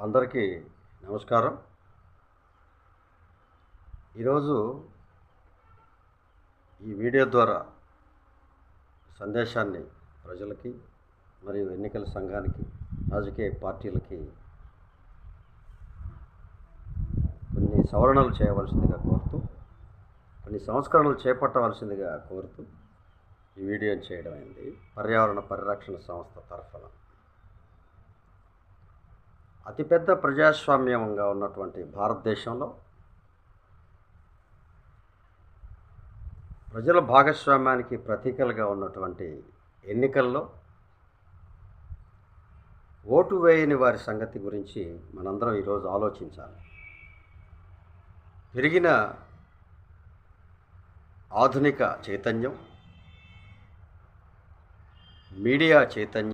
అందరికీ నమస్కారం. ఈరోజు ఈ వీడియో ద్వారా సందేశాన్ని ప్రజలకి మరియు ఎన్నికల సంఘానికి, రాజకీయ పార్టీలకి కొన్ని సవరణలు చేయవలసిందిగా కోరుతూ, కొన్ని సంస్కరణలు చేపట్టవలసిందిగా కోరుతూ ఈ వీడియోని చేయడం అయింది. పర్యావరణ పరిరక్షణ సంస్థ తరఫున అతిపెద్ద ప్రజాస్వామ్యంగా ఉన్నటువంటి భారతదేశంలో ప్రజల భాగస్వామ్యానికి ప్రతీకలుగా ఉన్నటువంటి ఎన్నికల్లో ఓటు వేయని వారి సంగతి గురించి మనందరం ఈరోజు ఆలోచించాలి. పెరిగిన ఆధునిక చైతన్యం, మీడియా చైతన్యం,